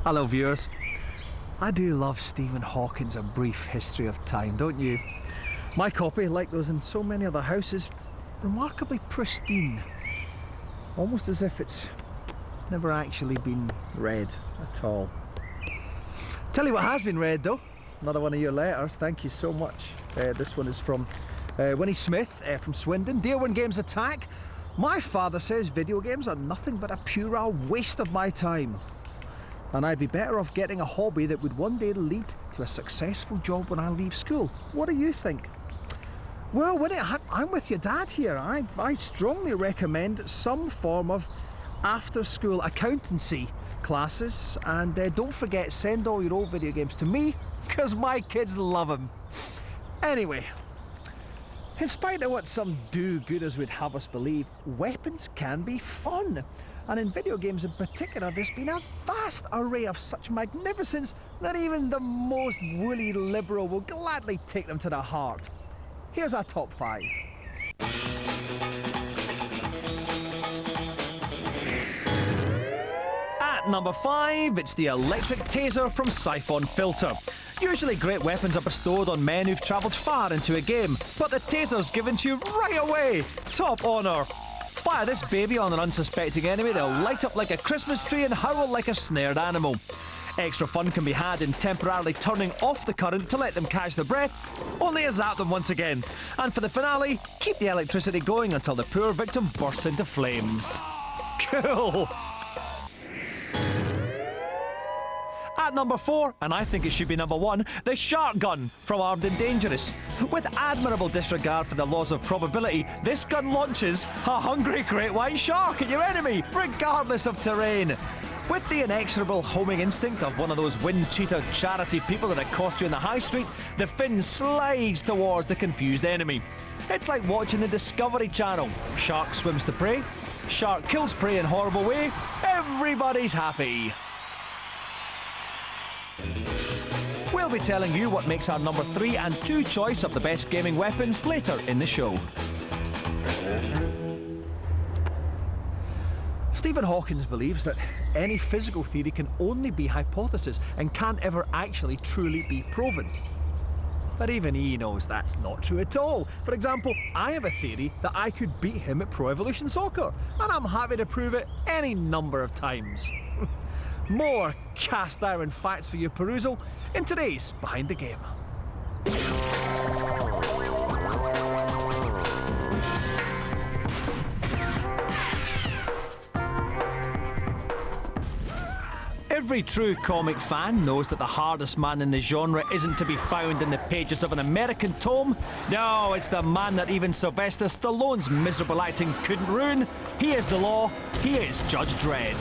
Hello viewers. I do love Stephen Hawking's A Brief History of Time, don't you? My copy, like those in so many other houses, remarkably pristine. Almost as if it's never actually been read at all. Tell you what has been read though, another one of your letters, thank you so much. This one is from Winnie Smith from Swindon. Dear When Games Attack, my father says video games are nothing but a puerile waste of my time. And I'd be better off getting a hobby that would one day lead to a successful job when I leave school. What do you think? Well, Winnie, I'm with your dad here. I strongly recommend some form of after-school accountancy classes, and don't forget, send all your old video games to me, because my kids love them. Anyway, in spite of what some do-gooders would have us believe, weapons can be fun. And in video games in particular, there's been a vast array of such magnificence that even the most woolly liberal will gladly take them to the heart. Here's our top 5. At number 5, it's the electric taser from Siphon Filter. Usually great weapons are bestowed on men who've travelled far into a game, but the taser's given to you right away. Top honour. Fire this baby on an unsuspecting enemy, they'll light up like a Christmas tree and howl like a snared animal. Extra fun can be had in temporarily turning off the current to let them catch their breath, only to zap them once again. And for the finale, keep the electricity going until the poor victim bursts into flames. Cool! At number 4, and I think it should be number 1, the Shark Gun from Armed and Dangerous. With admirable disregard for the laws of probability, this gun launches a hungry great white shark at your enemy, regardless of terrain. With the inexorable homing instinct of one of those wind-cheater charity people that accost you in the high street, the fin slides towards the confused enemy. It's like watching the Discovery Channel. Shark swims to prey, shark kills prey in horrible way, everybody's happy. We'll be telling you what makes our number 3 and 2 choice of the best gaming weapons later in the show. Stephen Hawking believes that any physical theory can only be hypothesis and can't ever actually truly be proven. But even he knows that's not true at all. For example, I have a theory that I could beat him at Pro Evolution Soccer, and I'm happy to prove it any number of times. More cast iron facts for your perusal in today's Behind the Game. Every true comic fan knows that the hardest man in the genre isn't to be found in the pages of an American tome. No, it's the man that even Sylvester Stallone's miserable acting couldn't ruin. He is the law. He is Judge Dredd.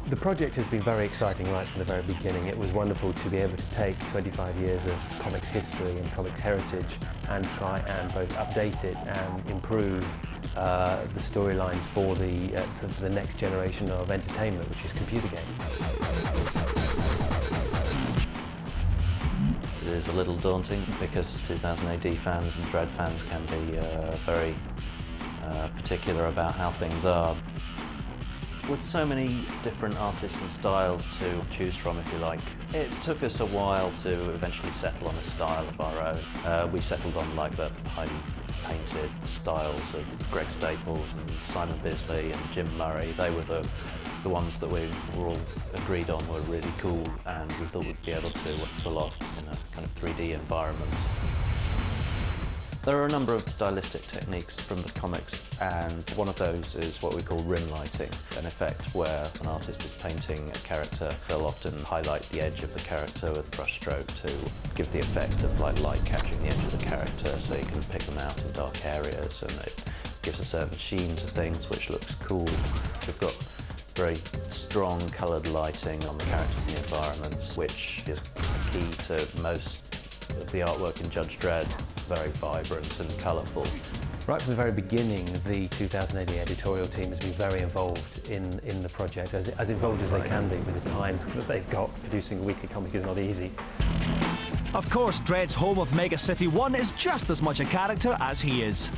The project has been very exciting right from the very beginning. It was wonderful to be able to take 25 years of comics history and comics heritage and try and both update it and improve the storylines for the next generation of entertainment, which is computer games. It is a little daunting because 2000 AD fans and Dredd fans can be very particular about how things are. With so many different artists and styles to choose from, if you like, it took us a while to eventually settle on a style of our own. We settled on like the highly painted styles of Greg Staples and Simon Bisley and Jim Murray. They were the ones that we were all agreed on were really cool and we thought we'd be able to pull off in a kind of 3D environment. There are a number of stylistic techniques from the comics, and one of those is what we call rim lighting, an effect where an artist is painting a character. They'll often highlight the edge of the character with a brush stroke to give the effect of like light catching the edge of the character, so you can pick them out in dark areas, and it gives a certain sheen to things which looks cool. We've got very strong coloured lighting on the characters and the environments, which is key to most of the artwork in Judge Dredd. Very vibrant and colourful. Right from the very beginning, the 2000 AD editorial team has been very involved in the project, as involved as they can be with the time that they've got. Producing a weekly comic is not easy. Of course, Dredd's home of Mega City 1 is just as much a character as he is.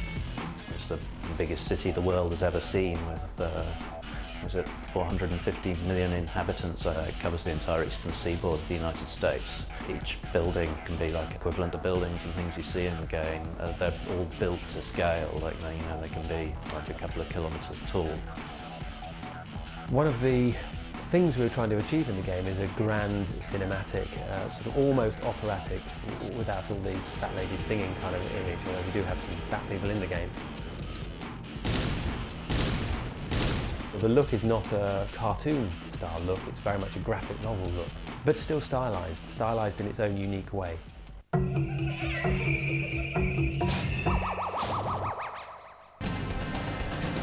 It's the biggest city the world has ever seen, with Was it 450 million inhabitants? It covers the entire eastern seaboard of the United States. Each building can be like equivalent to buildings and things you see in the game. They're all built to scale, like they can be like a couple of kilometres tall. One of the things we were trying to achieve in the game is a grand cinematic, sort of almost operatic, without all the fat ladies singing kind of image, although we do have some fat people in the game. The look is not a cartoon style look, it's very much a graphic novel look, but still stylized in its own unique way.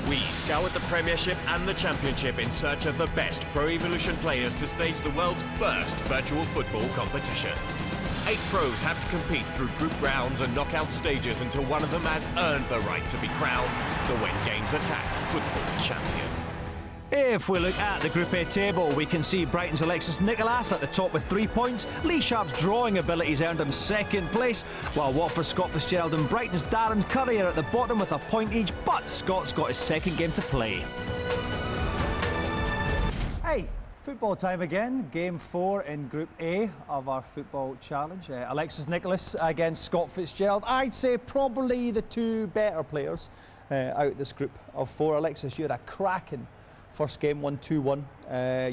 We scoured the Premiership and the Championship in search of the best Pro Evolution players to stage the world's first virtual football competition. 8 pros have to compete through group rounds and knockout stages until one of them has earned the right to be crowned the When Games Attack Football Champion. If we look at the Group A table, we can see Brighton's Alexis Nicolas at the top with 3 points. Lee Sharp's drawing abilities earned him 2nd place, while Watford's Scott Fitzgerald and Brighton's Darren Curry are at the bottom with a point each, but Scott's got his 2nd game to play. Hey, football time again. Game 4 in Group A of our football challenge. Alexis Nicolas against Scott Fitzgerald. I'd say probably the 2 better players out of this group of 4. Alexis, you had a cracking first game, 1-2-1.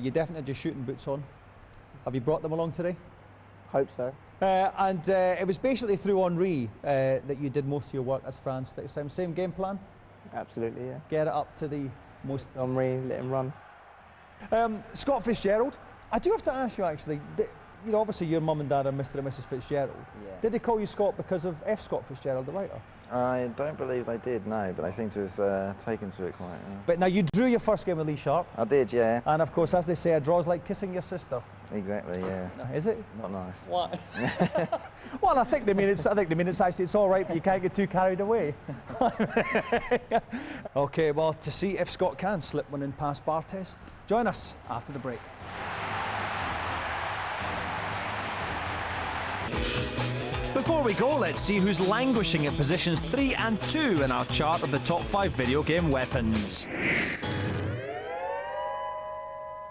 You definitely had your shooting boots on. Have you brought them along today? Hope so. And it was basically through Henry that you did most of your work as France next time. Same game plan? Absolutely, yeah. Get it up to the most... Henry, let him run. Scott Fitzgerald, I do have to ask you actually, you know, obviously your mum and dad are Mr. and Mrs. Fitzgerald. Yeah. Did they call you Scott because of F. Scott Fitzgerald, the writer? I don't believe they did, no, but they seem to have taken to it quite. But now you drew your first game with Lee Sharp. I did, yeah. And of course, as they say, a draw's like kissing your sister. Exactly, yeah. Is it? Not nice. What? Well, I think they mean it's actually it's all right, but you can't get too carried away. Okay, well, to see if Scott can slip one in past Bartes, join us after the break. Before we go, let's see who's languishing at positions 3 and 2 in our chart of the top 5 video game weapons.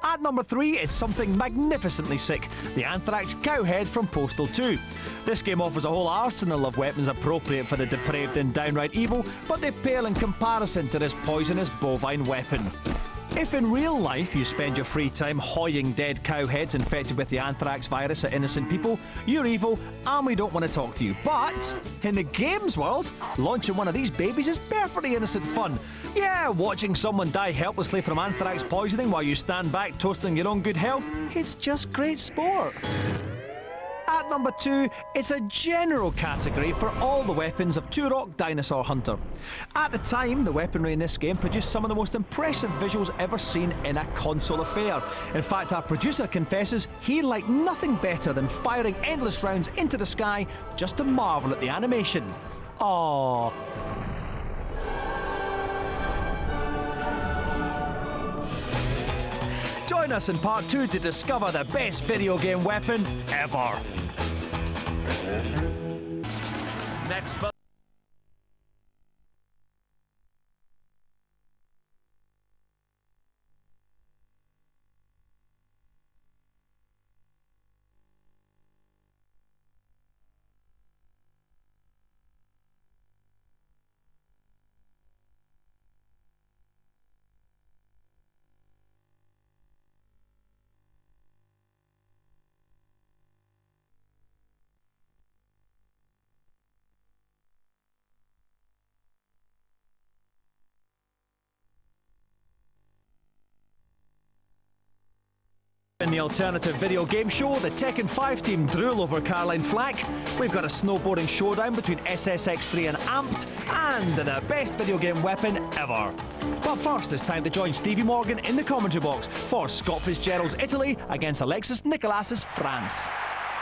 At number 3, it's something magnificently sick, the Anthrax Cowhead from Postal 2. This game offers a whole arsenal of weapons appropriate for the depraved and downright evil, but they pale in comparison to this poisonous bovine weapon. If in real life you spend your free time hoying dead cow heads infected with the anthrax virus at innocent people, you're evil and we don't want to talk to you. But in the games world, launching one of these babies is perfectly innocent fun. Yeah, watching someone die helplessly from anthrax poisoning while you stand back toasting your own good health, it's just great sport. At number 2, it's a general category for all the weapons of Turok Dinosaur Hunter. At the time, the weaponry in this game produced some of the most impressive visuals ever seen in a console affair. In fact, our producer confesses he liked nothing better than firing endless rounds into the sky just to marvel at the animation. Aww. Join us in part 2 to discover the best video game weapon ever. Next month. In the alternative video game show, the Tekken 5 team drool over Caroline Flack. We've got a snowboarding showdown between SSX3 and Amped, and the best video game weapon ever. But first, it's time to join Stevie Morgan in the commentary box for Scott Fitzgerald's Italy against Alexis Nicolas's France.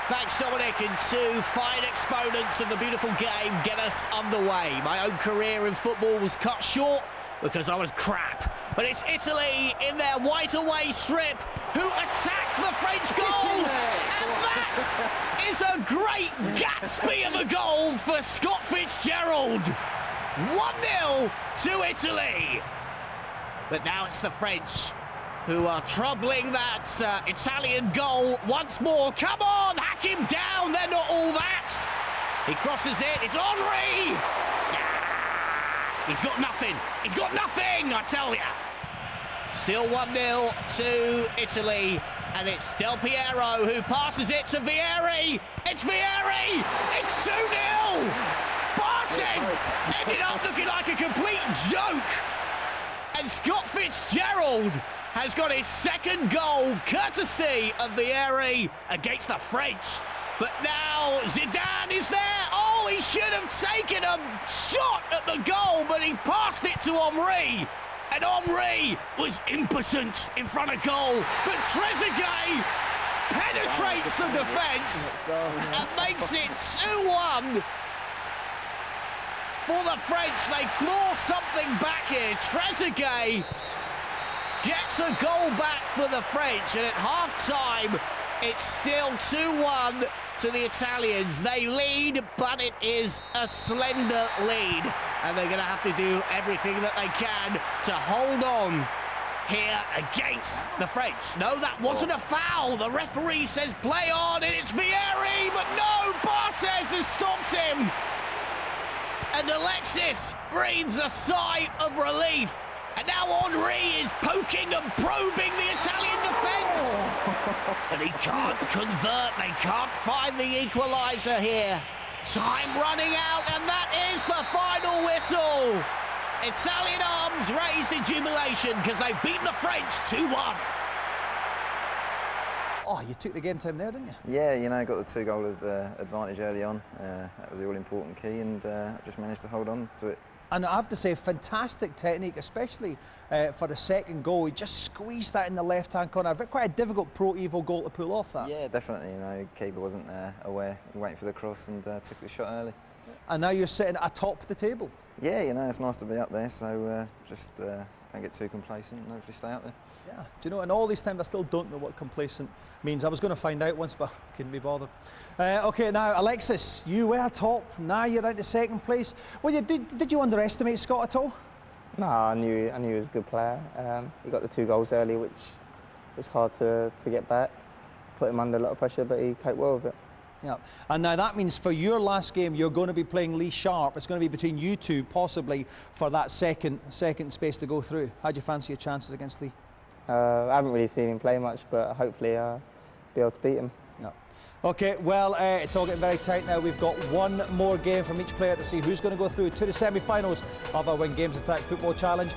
Thanks, Dominic, and 2 fine exponents of the beautiful game get us underway. My own career in football was cut short because I was crap. But it's Italy in their white away strip who attack the French goal. And that is a great Gatsby of a goal for Scott Fitzgerald. 1-0 to Italy. But now it's the French who are troubling that Italian goal once more. Come on, hack him down, they're not all that. He crosses it, it's Henry! He's got nothing, I tell ya. Still 1-0 to Italy, and it's Del Piero who passes it to Vieri. It's Vieri! It's 2-0! Bartes ended up looking like a complete joke. And Scott Fitzgerald has got his second goal, courtesy of Vieri against the French. But now Zidane is there. Oh, he should have taken a shot at the goal, but he passed it to Henry. And Henry was impotent in front of goal. But Trezeguet penetrates the defence and makes it 2-1. For the French, they claw something back here. Trezeguet gets a goal back for the French, and at half-time, it's still 2-1 to the Italians. They lead, but it is a slender lead, and they're going to have to do everything that they can to hold on here against the French. No, that wasn't a foul. The referee says play on, and it's Vieri, but no, Bartes has stopped him. And Alexis breathes a sigh of relief. And now Henry is poking and probing the Italian defence. And he can't convert. They can't find the equaliser here. Time running out, and that is the final whistle. Italian arms raised in jubilation because they've beaten the French 2-1. Oh, you took the game time there, didn't you? Yeah, you know, got the 2-goal advantage early on. That was the all-important key, and just managed to hold on to it. And I have to say, fantastic technique, especially for the second goal. He just squeezed that in the left-hand corner. Quite a difficult Pro Evo goal to pull off that. Yeah, definitely. You know, keeper wasn't aware, waiting for the cross, and took the shot early. And now you're sitting atop the table. Yeah, you know, it's nice to be up there, so just don't get too complacent and hopefully stay up there. Yeah, do you know, and all these times I still don't know what complacent means. I was going to find out once, but couldn't be bothered. Okay, now Alexis, you were top. Now you're out to second place. Well, did you underestimate Scott at all? No, I knew he was a good player. He got the 2 goals early, which was hard to get back. Put him under a lot of pressure, but he coped well with it. Yeah, and now that means for your last game, you're going to be playing Lee Sharp. It's going to be between you two, possibly, for that second space to go through. How do you fancy your chances against Lee? I haven't really seen him play much, but hopefully I'll be able to beat him. No. Okay, well, it's all getting very tight now. We've got one more game from each player to see who's going to go through to the semi-finals of our Win Games Attack Football Challenge.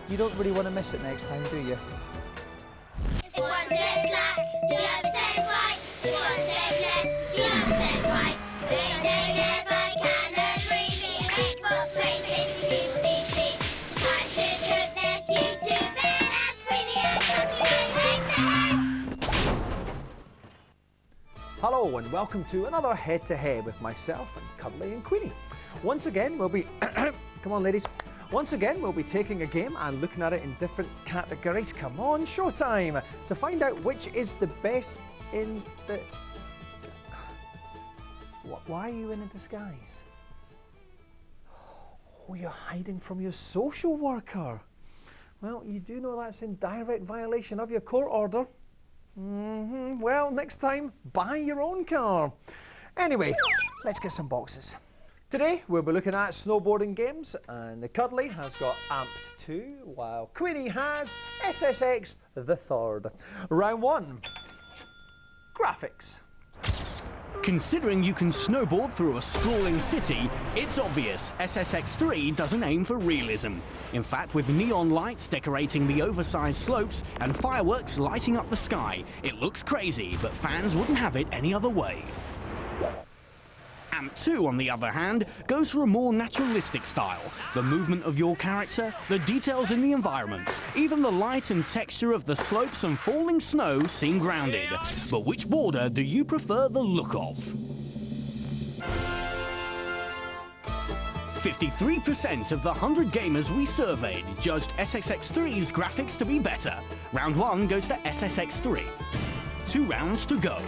You don't really want to miss it next time, do you? If one says black, the other says white. If one says left, the other says right. They never can agree. The Xbox, PlayStation, PC. Time to cook their fuse to bed as Queenie and Cuddly go head-to-head. Hello and welcome to another head-to-head with myself and Cuddly and Queenie. Once again, we'll be... Come on, ladies. Once again, we'll be taking a game and looking at it in different categories. Come on, showtime! To find out which is the best in the... Why are you in a disguise? Oh, you're hiding from your social worker. Well, you do know that's in direct violation of your court order. Well, next time, buy your own car. Anyway, let's get some boxes. Today, we'll be looking at snowboarding games, and the Cuddly has got Amped 2, while Queenie has SSX the Third. Round 1, graphics. Considering you can snowboard through a sprawling city, it's obvious SSX3 doesn't aim for realism. In fact, with neon lights decorating the oversized slopes and fireworks lighting up the sky, it looks crazy, but fans wouldn't have it any other way. Amp 2, on the other hand, goes for a more naturalistic style. The movement of your character, the details in the environments, even the light and texture of the slopes and falling snow seem grounded. But which border do you prefer the look of? 53% of the 100 gamers we surveyed judged SSX3's graphics to be better. Round 1 goes to SSX3. 2 rounds to go.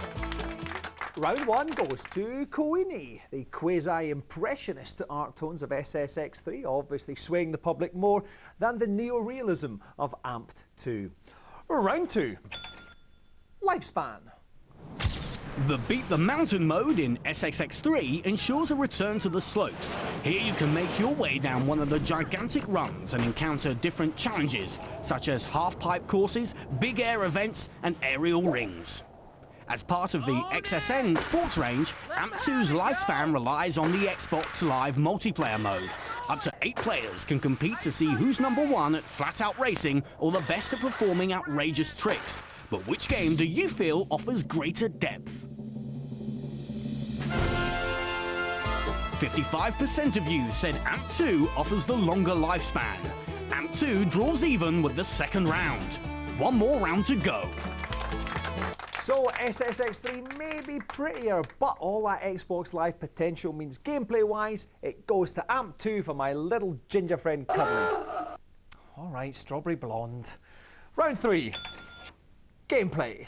Round 1 goes to Queenie, the quasi-impressionist art tones of SSX3, obviously swaying the public more than the neo-realism of Amped 2. Round 2. Lifespan. The Beat the Mountain mode in SSX3 ensures a return to the slopes. Here you can make your way down one of the gigantic runs and encounter different challenges, such as half-pipe courses, big air events, and aerial rings. As part of the XSN sports range, AMP2's Lifespan relies on the Xbox Live multiplayer mode. Up to 8 players can compete to see who's #1 at flat-out racing or the best at performing outrageous tricks. But which game do you feel offers greater depth? 55% of you said AMP2 offers the longer lifespan. AMP2 draws even with the second round. One more round to go. So SSX3 may be prettier, but all that Xbox Live potential means gameplay-wise, it goes to AMP2 for my little ginger friend Cuddly. All right, strawberry blonde. Round 3. Gameplay.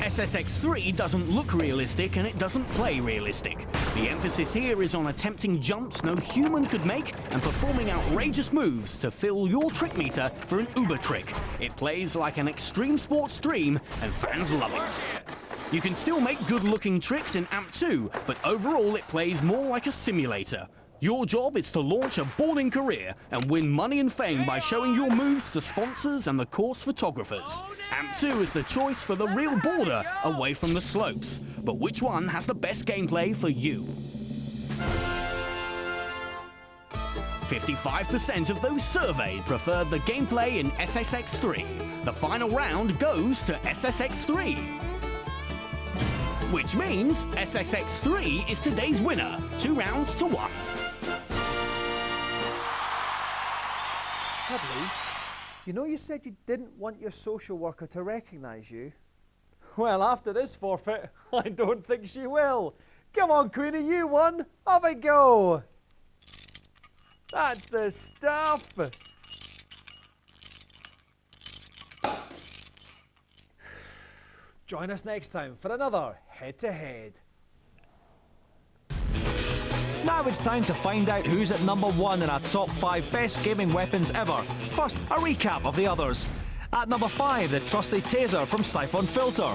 SSX3 doesn't look realistic and it doesn't play realistic. The emphasis here is on attempting jumps no human could make and performing outrageous moves to fill your trick meter for an Uber trick. It plays like an extreme sports stream and fans love it. You can still make good-looking tricks in AMP2, but overall it plays more like a simulator. Your job is to launch a boarding career and win money and fame by showing your moves to sponsors and the course photographers. AMP2 is the choice for the real border away from the slopes. But which one has the best gameplay for you? 55% of those surveyed preferred the gameplay in SSX3. The final round goes to SSX3. Which means SSX3 is today's winner, 2 rounds to 1. Cuddly, you know you said you didn't want your social worker to recognise you? Well, after this forfeit, I don't think she will. Come on, Queenie, you won. Off I go. That's the stuff. Join us next time for another head-to-head. Now it's time to find out who's at #1 in our top 5 best gaming weapons ever. First, a recap of the others. At number 5, the trusty taser from Siphon Filter.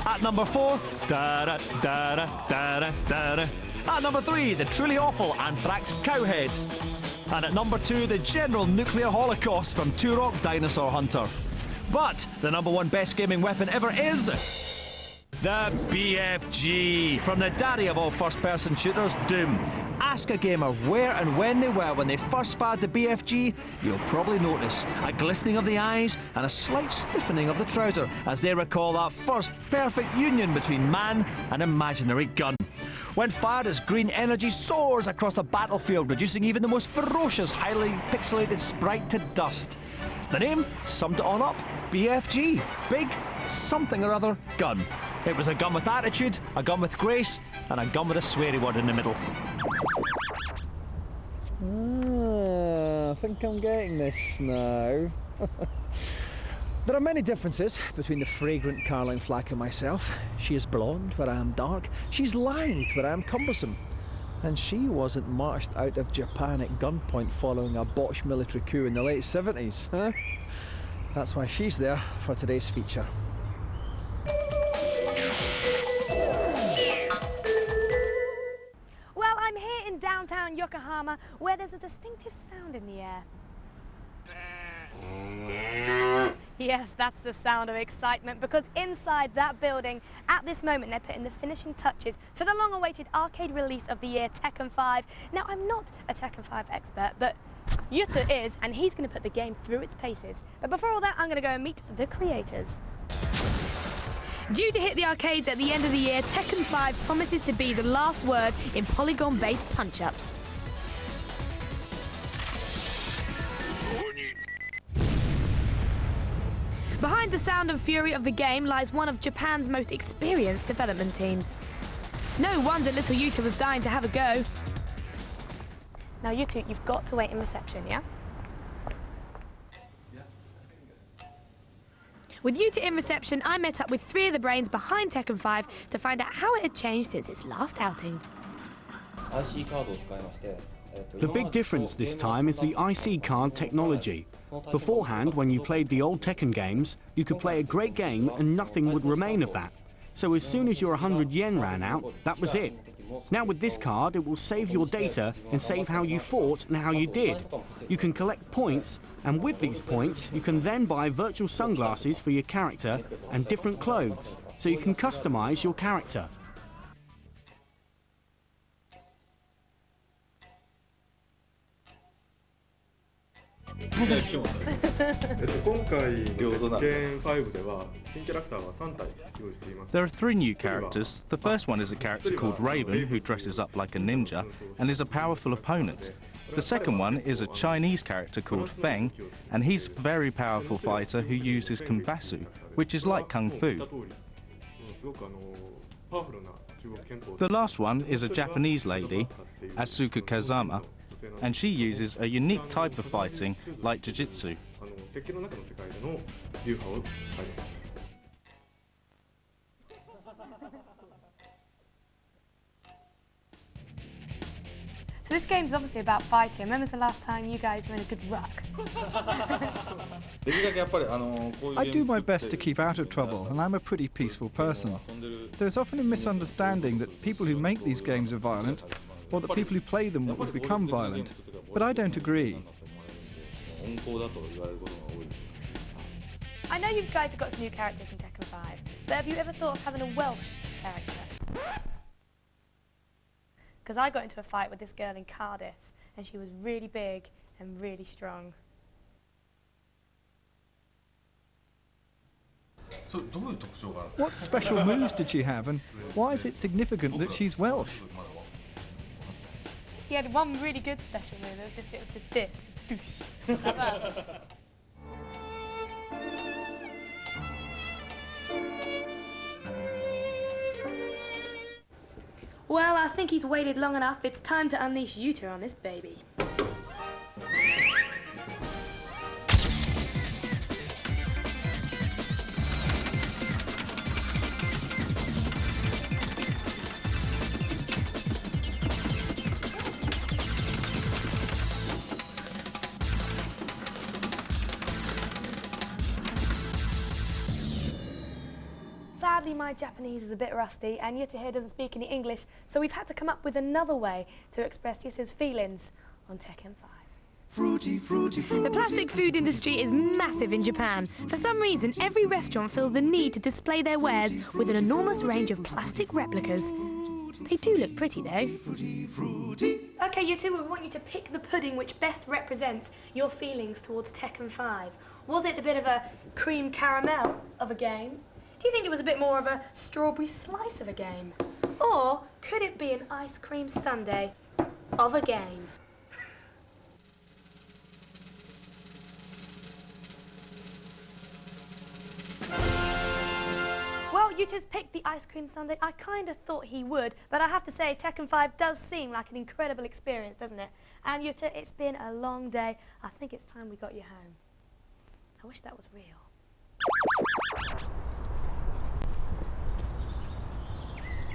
At number 4, da-da, da-da, da-da, da-da. At number 3, the truly awful Anthrax Cowhead. And at number 2, the general nuclear holocaust from Turok Dinosaur Hunter. But the #1 best gaming weapon ever is the BFG, from the daddy of all first-person shooters, Doom. Ask a gamer where and when they were when they first fired the BFG, you'll probably notice a glistening of the eyes and a slight stiffening of the trouser as they recall that first perfect union between man and imaginary gun. When fired, its green energy soars across the battlefield, reducing even the most ferocious, highly pixelated sprite to dust. The name summed it all up: BFG, big something or other gun. It was a gun with attitude, a gun with grace, and a gun with a sweary word in the middle. I think I'm getting this now. There are many differences between the fragrant Caroline Flack and myself. She is blonde, where I am dark. She's lithe, where I am cumbersome. And she wasn't marched out of Japan at gunpoint following a botched military coup in the late 70s, huh? That's why she's there for today's feature. Well, I'm here in downtown Yokohama, where there's a distinctive sound in the air. Yes, that's the sound of excitement, because inside that building, at this moment, they're putting the finishing touches to the long-awaited arcade release of the year, Tekken 5. Now, I'm not a Tekken 5 expert, but Yuta is, and he's going to put the game through its paces. But before all that, I'm going to go and meet the creators. Due to hit the arcades at the end of the year, Tekken 5 promises to be the last word in polygon-based punch-ups. Behind the sound and fury of the game lies one of Japan's most experienced development teams. No wonder little Yuta was dying to have a go. Now, Yuta, you've got to wait in reception, yeah? With Yuta in reception, I met up with 3 of the brains behind Tekken 5 to find out how it had changed since its last outing. IC カードを使いまして、The big difference this time is the IC card technology. Beforehand, when you played the old Tekken games, you could play a great game and nothing would remain of that. So as soon as your 100 yen ran out, that was it. Now with this card, it will save your data and save how you fought and how you did. You can collect points, and with these points, you can then buy virtual sunglasses for your character and different clothes, so you can customize your character. 今回、鉄拳5では新キャラクターが3体用意しています。 There are 3 new characters. The first one is a character called Raven, who dresses up like a ninja and is a powerful opponent. The second one is a Chinese character called Feng, and he's a very powerful fighter who uses Kumbasu, which is like Kung Fu. The last one is a Japanese lady, Asuka Kazama, and she uses a unique type of fighting like Jiu-Jitsu. So this game's obviously about fighting. When was the last time you guys were in a good ruck? I do my best to keep out of trouble, and I'm a pretty peaceful person. There's often a misunderstanding that people who make these games are violent, or that people who play them will become violent. But I don't agree. I know you guys have got some new characters in Tekken 5, but have you ever thought of having a Welsh character? Because I got into a fight with this girl in Cardiff, and she was really big and really strong. What special moves did she have, and why is it significant that she's Welsh? He had one really good special move. It was just this, doosh, like that. Well, I think he's waited long enough. It's time to unleash Yuta on this baby. Sadly, my Japanese is a bit rusty, and Yuta here doesn't speak any English, so we've had to come up with another way to express Yuta's feelings on Tekken 5. Fruity, fruity, fruity. The plastic food industry is massive in Japan. For some reason, every restaurant feels the need to display their wares with an enormous range of plastic replicas. They do look pretty, though. Okay, Yuta, we want you to pick the pudding which best represents your feelings towards Tekken 5. Was it a bit of a cream caramel of a game? Do you think it was a bit more of a strawberry slice of a game? Or could it be an ice cream sundae of a game? Well, Yuta's picked the ice cream sundae. I kind of thought he would, but I have to say Tekken 5 does seem like an incredible experience, doesn't it? And Yuta, it's been a long day. I think it's time we got you home. I wish that was real.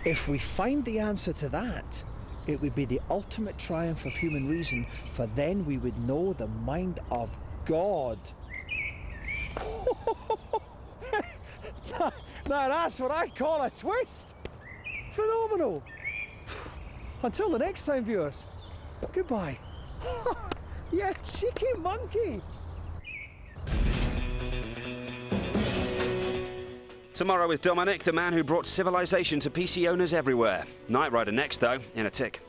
If we find the answer to that, it would be the ultimate triumph of human reason, for then we would know the mind of God. Now that's what I call a twist. Phenomenal. Until the next time, viewers. Goodbye. You cheeky monkey. Tomorrow with Dominic, the man who brought civilization to PC owners everywhere. Knight Rider next, though, in a tick.